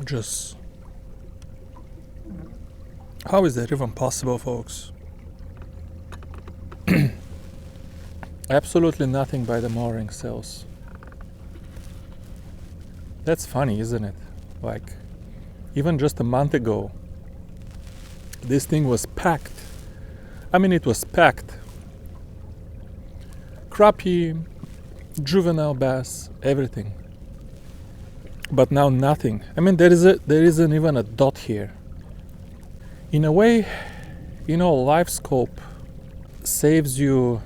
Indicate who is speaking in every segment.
Speaker 1: Just how is that even possible, folks? Absolutely nothing by the mooring cells. That's funny, isn't it? Like, even just a month ago, this thing was packed. I mean, it was packed. Crappie, juvenile bass, everything. But now nothing. I mean, there isn't even a dot here. In a way, life scope saves you.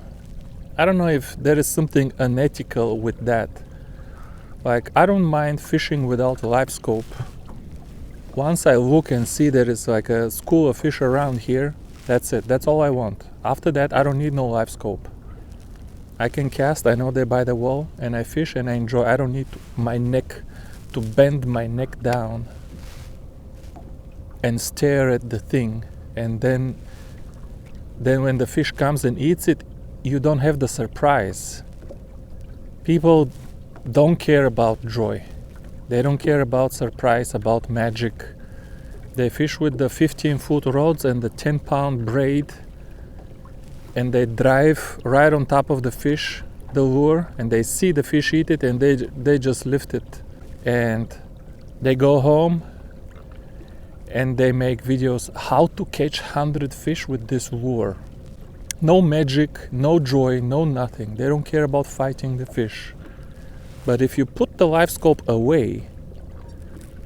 Speaker 1: I don't know if there is something unethical with that. Like, I don't mind fishing without a live scope. Once I look and see there is like a school of fish around here, that's it. That's all I want. After that, I don't need no live scope. I can cast, I know they're by the wall, and I fish and I enjoy. I don't need to bend my neck down and stare at the thing. And then when the fish comes and eats it, you don't have the surprise. People don't care about joy. They don't care about surprise, about magic. They fish with the 15-foot rods and the 10-pound braid, and they drive right on top of the fish, the lure, and they see the fish eat it, and they just lift it. And they go home and they make videos how to catch 100 fish with this lure. No magic, no joy, no nothing. They don't care about fighting the fish. But if you put the live scope away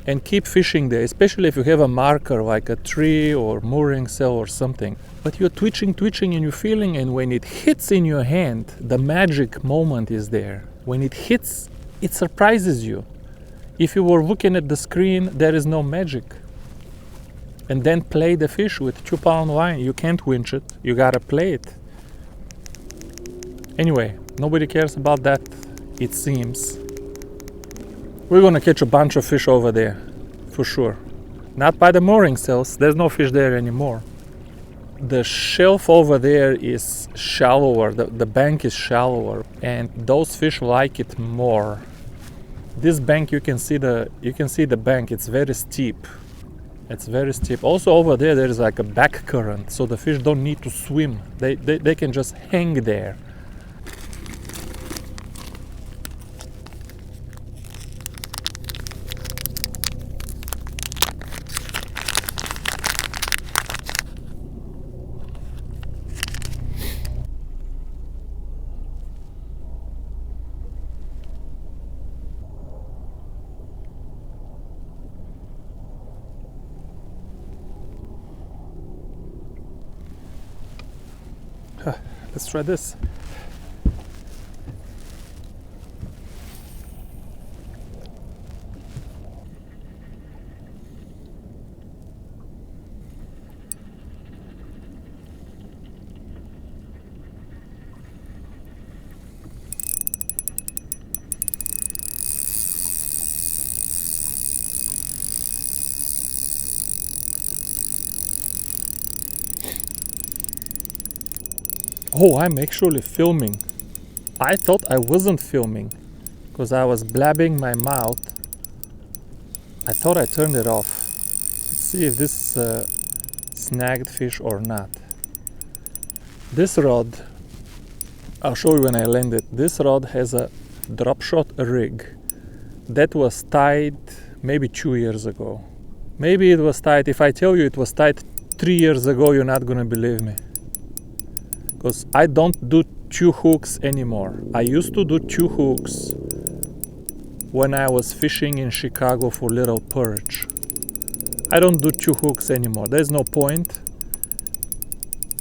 Speaker 1: and keep fishing there, especially if you have a marker like a tree or mooring cell or something, but you're twitching and you're feeling, and when it hits in your hand, the magic moment is there. When it hits, it surprises you. If you were looking at the screen, there is no magic. And then play the fish with 2-pound line. You can't winch it, you gotta play it. Anyway, nobody cares about that, it seems. We're gonna catch a bunch of fish over there, for sure. Not by the mooring cells, there's no fish there anymore. The shelf over there is shallower, the bank is shallower, and those fish like it more. This bank, you can see the bank, it's very steep. It's very steep. Also over there is like a back current, so the fish don't need to swim. They can just hang there. Let's try this. Oh, I'm actually filming. I thought I wasn't filming because I was blabbing my mouth. I thought I turned it off. Let's see if this is snagged fish or not. This rod, I'll show you when I land it. This rod has a drop shot rig that was tied maybe 2 years ago. Maybe it was tied. If I tell you it was tied 3 years ago, you're not gonna believe me. Because I don't do 2 hooks anymore. I used to do 2 hooks when I was fishing in Chicago for little perch. I don't do 2 hooks anymore. There's no point.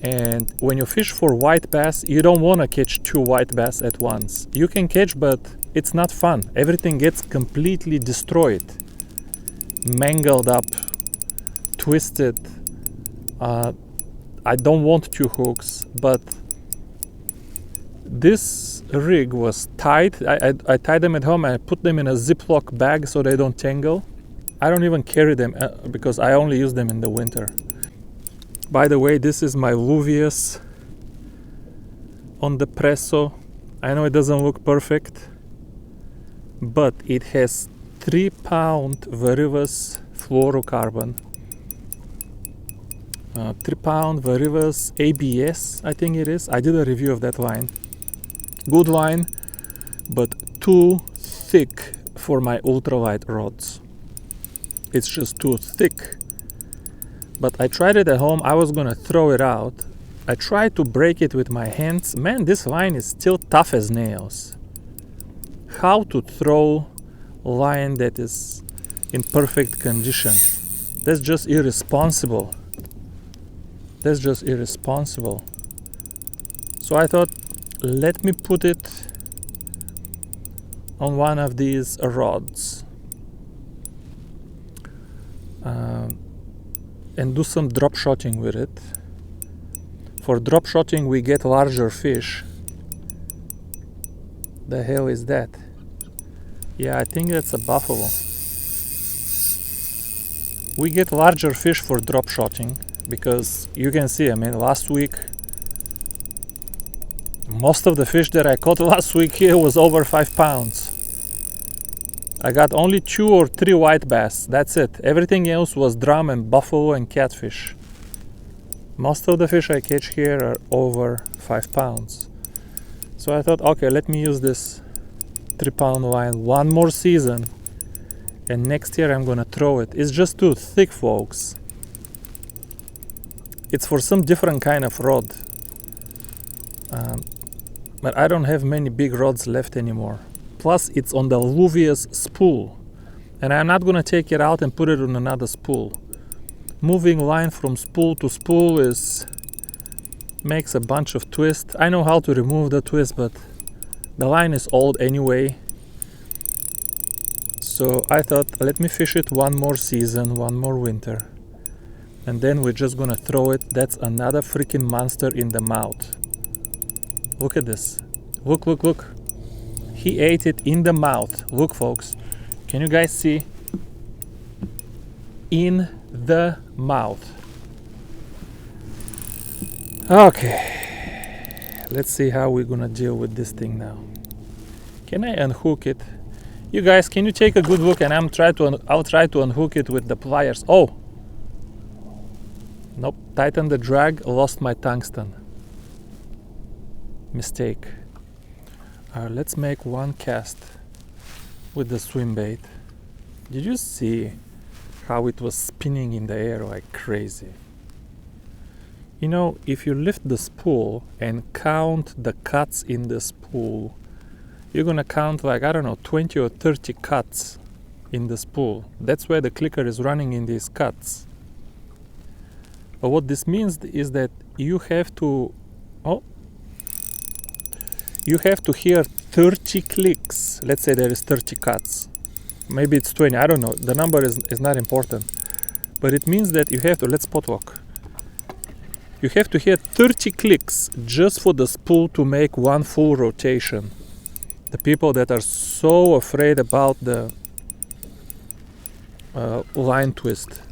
Speaker 1: And when you fish for white bass, you don't want to catch 2 white bass at once. You can catch, but it's not fun. Everything gets completely destroyed, mangled up, twisted. I don't want 2 hooks, but this rig was tied. I tied them at home. I put them in a Ziploc bag so they don't tangle. I don't even carry them because I only use them in the winter. By the way, this is my Luvias on the Presso. I know it doesn't look perfect, but it has 3-pound Varivas fluorocarbon. 3-pound Varivas ABS, I think it is. I did a review of that line. Good line, but too thick for my ultralight rods. It's just too thick. But I tried it at home. I was gonna throw it out. I tried to break it with my hands. Man, this line is still tough as nails. How to throw line that is in perfect condition? That's just irresponsible. That's just irresponsible. So I thought, let me put it on one of these rods and do some drop shotting with it. For drop shotting we get larger fish. The hell is that? Yeah, I think that's a buffalo. We get larger fish for drop shotting because you can see, I mean, last week most of the fish that I caught last week here was over 5 pounds. I got only 2 or 3 white bass, that's it. Everything else was drum and buffalo and catfish. Most of the fish I catch here are over 5 pounds. So I thought, okay, let me use this 3-pound line one more season, and next year I'm gonna throw it. It's just too thick, folks. It's for some different kind of rod. But I don't have many big rods left anymore. Plus it's on the Luvias spool, and I'm not gonna take it out and put it on another spool. Moving line from spool to spool makes a bunch of twists. I know how to remove the twist, but the line is old anyway. So I thought, let me fish it one more season, one more winter, and then we're just gonna throw it. That's another freaking monster in the mouth. Look at this. Look, look, look. He ate it in the mouth. Look, folks. Can you guys see? In the mouth. Okay. Let's see how we're gonna deal with this thing now. Can I unhook it? You guys, can you take a good look, and I'll try to unhook it with the pliers. Oh! Nope. Tighten the drag. Lost my tungsten. Mistake. Let's make one cast with the swim bait. Did you see how it was spinning in the air like crazy? You know, if you lift the spool and count the cuts in the spool, you're gonna count like, I don't know, 20 or 30 cuts in the spool. That's why the clicker is running in these cuts. But what this means is that you have to hear 30 clicks. Let's say there is 30 cuts. Maybe it's 20, I don't know. The number is not important. But it means that you have to, let's spot walk. You have to hear 30 clicks just for the spool to make one full rotation. The people that are so afraid about the line twist.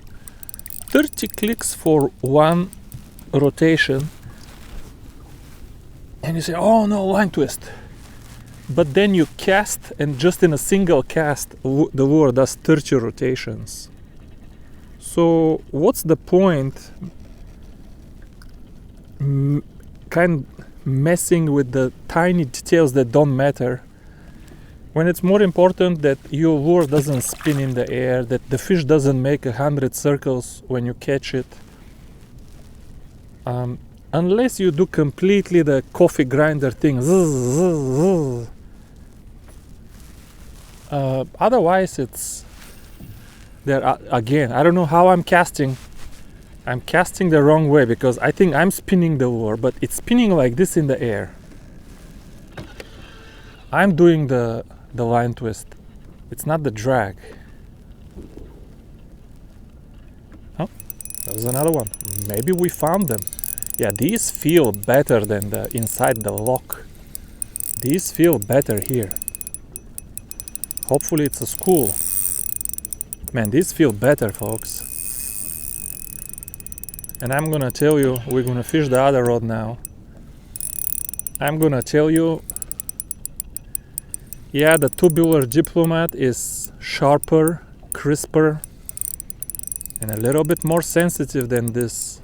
Speaker 1: 30 clicks for one rotation. And you say, oh no, line twist. But then you cast, and just in a single cast, the lure does 30 rotations. So what's the point kind of messing with the tiny details that don't matter, when it's more important that your lure doesn't spin in the air, that the fish doesn't make 100 circles when you catch it. Unless you do completely the coffee grinder thing. Otherwise it's there. Again, I don't know how I'm casting. I'm casting the wrong way because I think I'm spinning the lure, but it's spinning like this in the air. I'm doing the line twist. It's not the drag. Oh, that was another one. Maybe we found them. Yeah, these feel better than the inside the lock. These feel better here. Hopefully it's a school. Man, these feel better, folks. And I'm gonna tell you, we're gonna fish the other rod now. I'm gonna tell you, yeah, the tubular diplomat is sharper, crisper, and a little bit more sensitive than this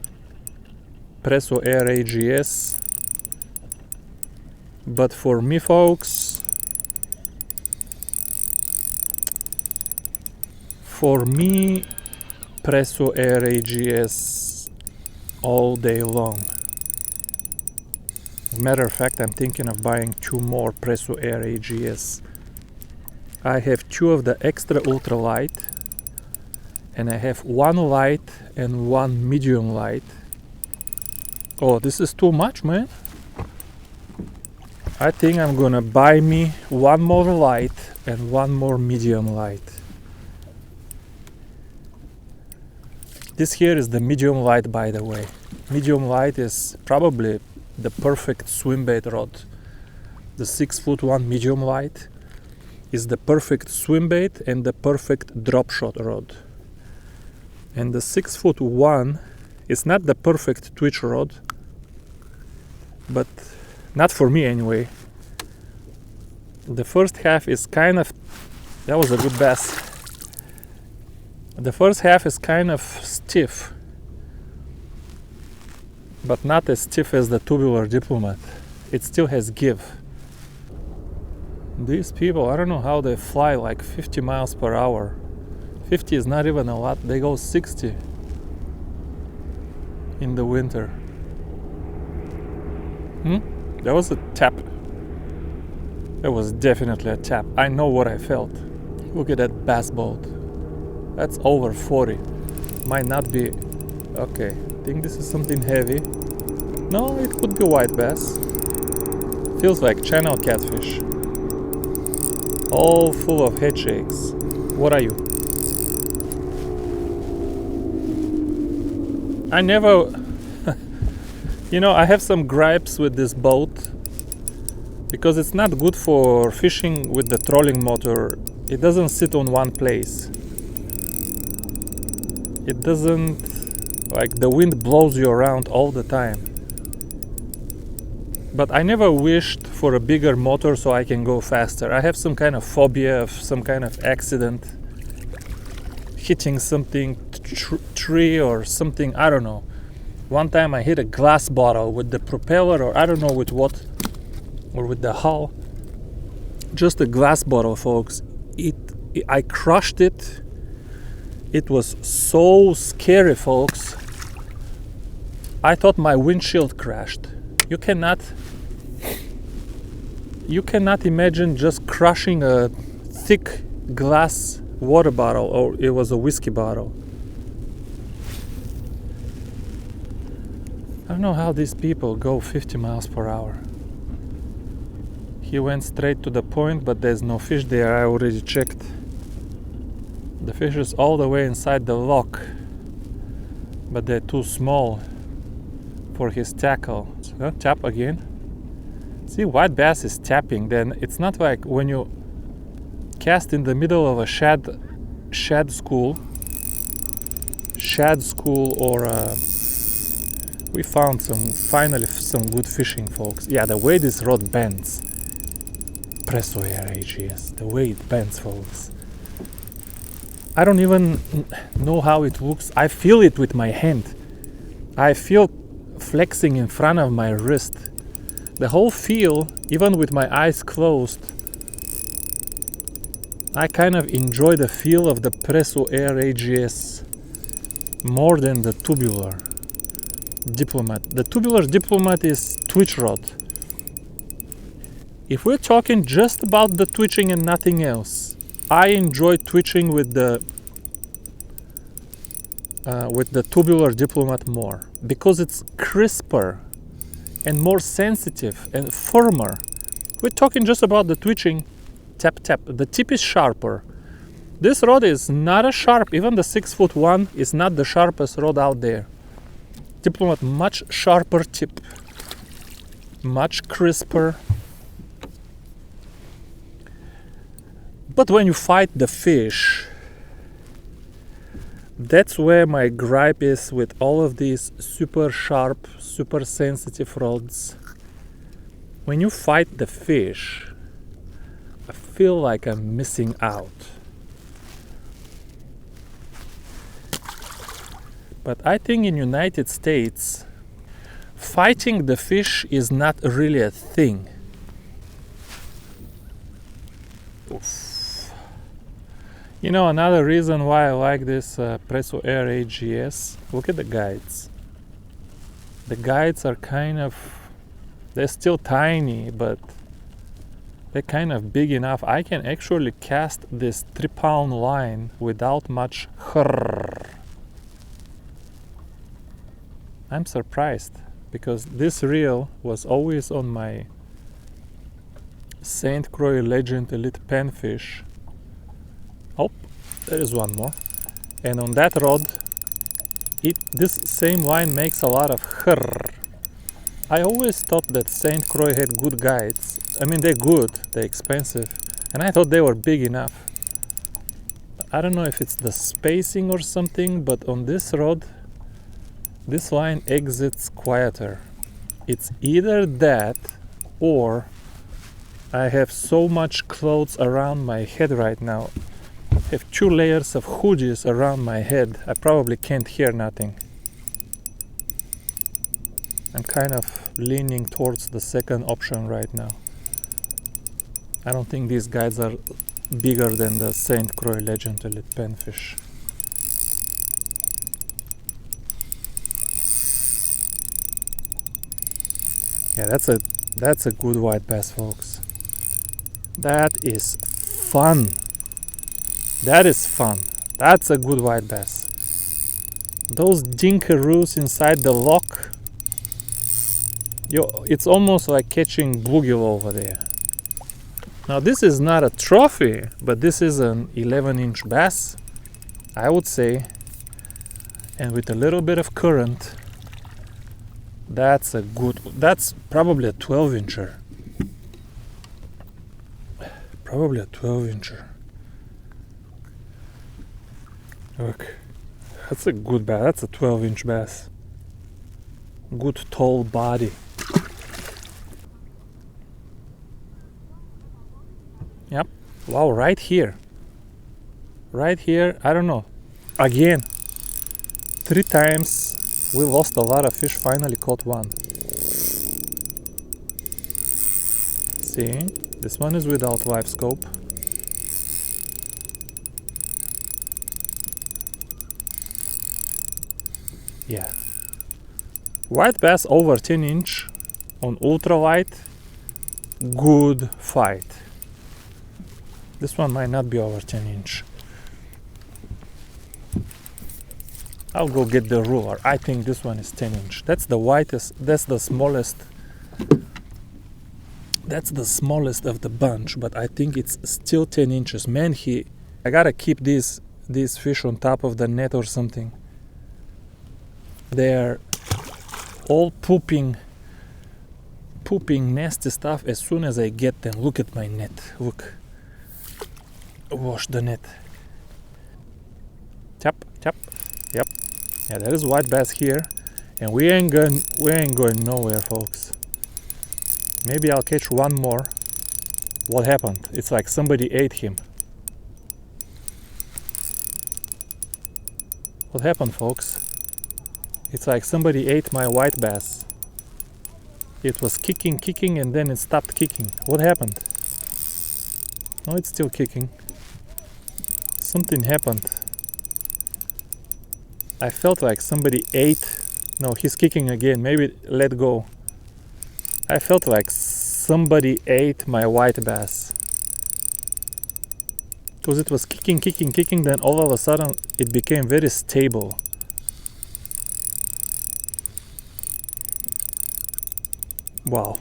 Speaker 1: Presso Air AGS. But for me, folks, Presso Air AGS all day long. Matter of fact, I'm thinking of buying 2 more Presso Air AGS. I have 2 of the extra ultra light, and I have 1 light and 1 medium light. Oh, this is too much, man. I think I'm gonna buy me 1 more light and 1 more medium light. This here is the medium light, by the way. Medium light is probably the perfect swim bait rod. The 6'1" medium light is the perfect swim bait and the perfect drop shot rod. And the 6'1" is not the perfect twitch rod, but not for me anyway. The first half is kind of, that was a good bass. The first half is kind of stiff, but not as stiff as the tubular diplomat. It still has give. These people, I don't know how they fly like 50 miles per hour. 50 is not even a lot. They go 60 in the winter. That was a tap. That was definitely a tap. I know what I felt. Look at that bass boat. That's over 40. Might not be. Okay, I think this is something heavy. No, it could be white bass. Feels like channel catfish. All full of head shakes. What are you? I never... You know, I have some gripes with this boat because it's not good for fishing with the trolling motor. It doesn't sit on one place. It doesn't, like, the wind blows you around all the time. But I never wished for a bigger motor so I can go faster. I have some kind of phobia of some kind of accident, hitting something, tree or something, I don't know. One time I hit a glass bottle with the propeller, or I don't know with what, or with the hull. Just a glass bottle, folks. I crushed it. It was so scary, folks. I thought my windshield crashed. You cannot imagine just crushing a thick glass water bottle, or it was a whiskey bottle. I don't know how these people go 50 miles per hour. He went straight to the point, but there's no fish there. I already checked. The fish is all the way inside the lock, but they're too small for his tackle. So, tap again. See, white bass is tapping. Then it's not like when you cast in the middle of a shad school, or we found finally some good fishing, folks. Yeah, the way this rod bends. Presso Air AGS, the way it bends, folks. I don't even know how it looks. I feel it with my hand. I feel flexing in front of my wrist. The whole feel, even with my eyes closed, I kind of enjoy the feel of the Presso Air AGS more than the tubular diplomat. The tubular diplomat is twitch rod. If we're talking just about the twitching and nothing else, I enjoy twitching with the tubular diplomat more because it's crisper and more sensitive and firmer. We're talking just about the twitching, tap tap. The tip is sharper. This rod is not as sharp. Even the 6'1" is not the sharpest rod out there. Diplomat, much sharper tip, much crisper. But when you fight the fish, that's where my gripe is with all of these super sharp, super sensitive rods. When you fight the fish, I feel like I'm missing out. But I think in United States, fighting the fish is not really a thing. Oof. You know, another reason why I like this Presso Air AGS, look at the guides. The guides are kind of, they're still tiny, but they're kind of big enough. I can actually cast this 3-pound line without much hrrr. I'm surprised because this reel was always on my St. Croix Legend Elite Panfish. Oh, there is one more. And on that rod, this same line makes a lot of hrrr. I always thought that St. Croix had good guides. I mean, they're good, they're expensive, and I thought they were big enough. I don't know if it's the spacing or something, but on this rod, this line exits quieter. It's either that or I have so much clothes around my head right now. I have 2 layers of hoodies around my head. I probably can't hear nothing. I'm kind of leaning towards the second option right now. I don't think these guides are bigger than the St. Croix Legend Elite Panfish. Yeah, that's a good white bass, folks. That is fun. That is fun. That's a good white bass. Those dinkaroos inside the lock, it's almost like catching bluegill over there. Now this is not a trophy, but this is an 11-inch bass, I would say. And with a little bit of current, that's probably a 12-incher. Probably a 12-incher. Look, that's a good bass. That's a 12-inch bass. Good tall body. Yep. Wow, right here. Right here, I don't know. Again, 3 times we lost a lot of fish, finally caught one. See, this one is without live scope. Yeah. White bass over 10 inch on ultralight, good fight. This one might not be over 10 inch. I'll go get the ruler. I think this one is 10 inch. That's the whitest, that's the smallest. That's the smallest of the bunch, but I think it's still 10 inches. Man, I gotta keep these fish on top of the net or something. They're all pooping nasty stuff as soon as I get them. Look at my net. Look. Wash the net. Tap, tap. Yep. Yeah, there is white bass here, and we ain't going nowhere, folks. Maybe I'll catch one more. What happened? It's like somebody ate him. What happened, folks? It's like somebody ate my white bass. It was kicking, and then it stopped kicking. What happened? No, it's still kicking. Something happened. I felt like somebody ate. No, he's kicking again. Maybe let go. I felt like somebody ate my white bass. Because it was kicking, then all of a sudden it became very stable. Wow.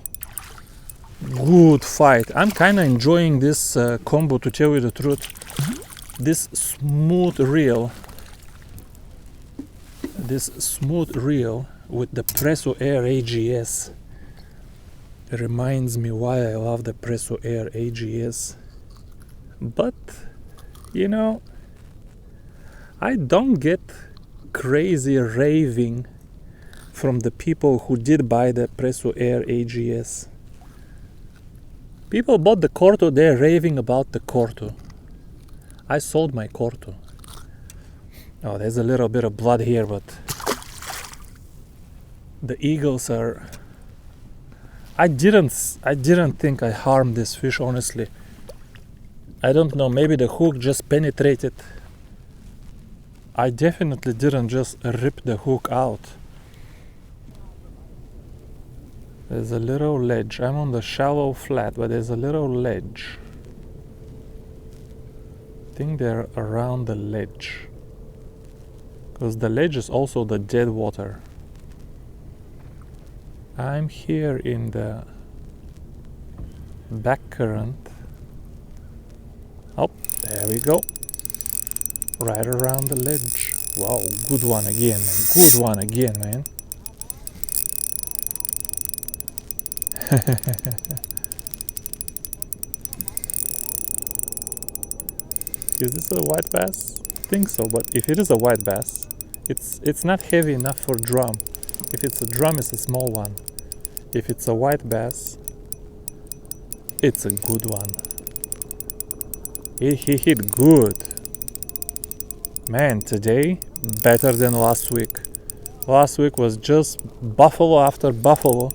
Speaker 1: Good fight. I'm kinda enjoying this combo, to tell you the truth. This smooth reel with the Presso Air AGS reminds me why I love the Presso Air AGS. But, you know, I don't get crazy raving from the people who did buy the Presso Air AGS. People bought the Corto, they're raving about the Corto. I sold my Corto. Oh, there's a little bit of blood here, but The eagles are... I didn't think I harmed this fish, honestly. I don't know, maybe the hook just penetrated. I definitely didn't just rip the hook out. There's a little ledge. I'm on the shallow flat, but there's a little ledge. I think they're around the ledge, because the ledge is also the dead water. I'm here in the back current. Oh, there we go. Right around the ledge. Wow, good one again, man. Good one again, man. Is this a white bass? I think so, but if it is a white bass, it's not heavy enough for drum. If it's a drum, it's a small one. If it's a white bass, it's a good one. He hit good. Man, today better than last week. Last week was just buffalo after buffalo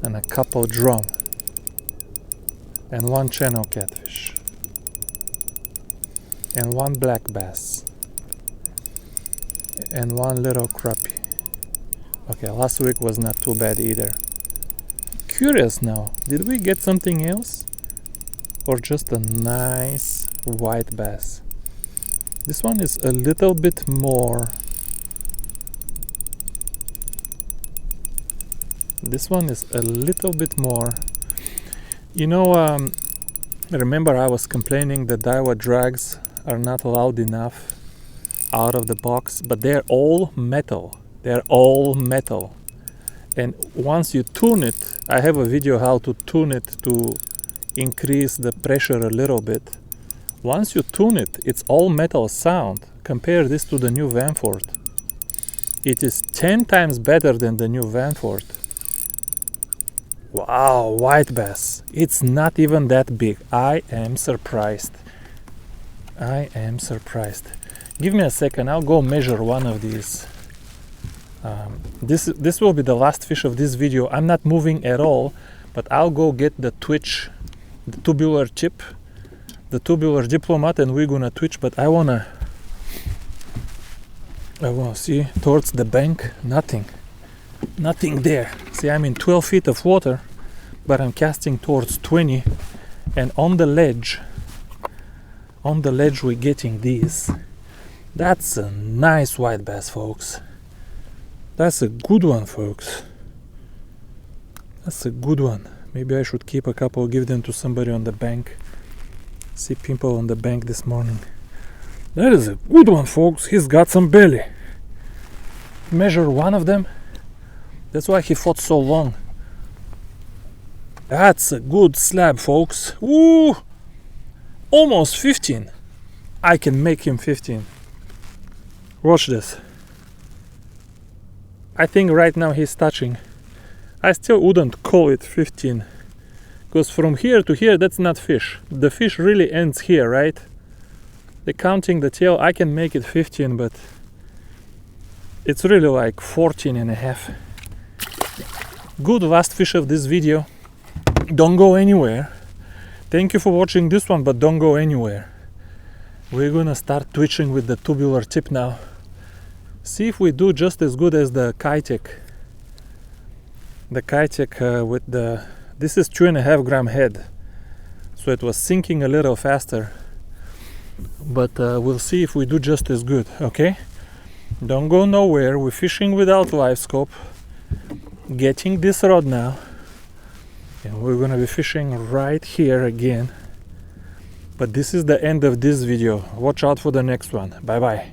Speaker 1: and a couple drum and one channel catfish and one black bass and one little crappie. Okay, last week was not too bad either. Curious now, did we get something else or just a nice white bass? This one is a little bit more. This one is a little bit more. You know, remember I was complaining that Daiwa drags are not loud enough out of the box, but they're all metal. They're all metal. And once you tune it, I have a video how to tune it to increase the pressure a little bit. Once you tune it, it's all metal sound. Compare this to the new Vanford. It is 10 times better than the new Vanford. Wow, white bass. It's not even that big. I am surprised. I am surprised. Give me a second, I'll go measure one of these. This will be the last fish of this video. I'm not moving at all, but I'll go get the twitch, the tubular tip, the tubular diplomat, and we're gonna twitch. But I wanna see towards the bank. Nothing there. See, I'm in 12 feet of water, but I'm casting towards 20, and on the ledge we're getting these. That's a nice white bass, folks. That's a good one, folks. That's a good one. Maybe I should keep a couple, give them to somebody on the bank. See people on the bank this morning. That is a good one, folks. He's got some belly. Measure one of them. That's why he fought so long. That's a good slab, folks. Ooh, almost 15. I can make him 15. Watch this. I think right now he's touching. I still wouldn't call it 15, because from here to here, that's not fish. The fish really ends here, right? They're counting the tail. I can make it 15, but it's really like 14 and a half. Good last fish of this video. Don't go anywhere. Thank you for watching this one, but don't go anywhere. We're gonna start twitching with the tubular tip now. See if we do just as good as the Kitek. The Kitek with the... This is 2.5 gram head, so it was sinking a little faster. But we'll see if we do just as good, okay? Don't go nowhere. We're fishing without live scope. Getting this rod now. And we're gonna be fishing right here again. But this is the end of this video. Watch out for the next one. Bye bye.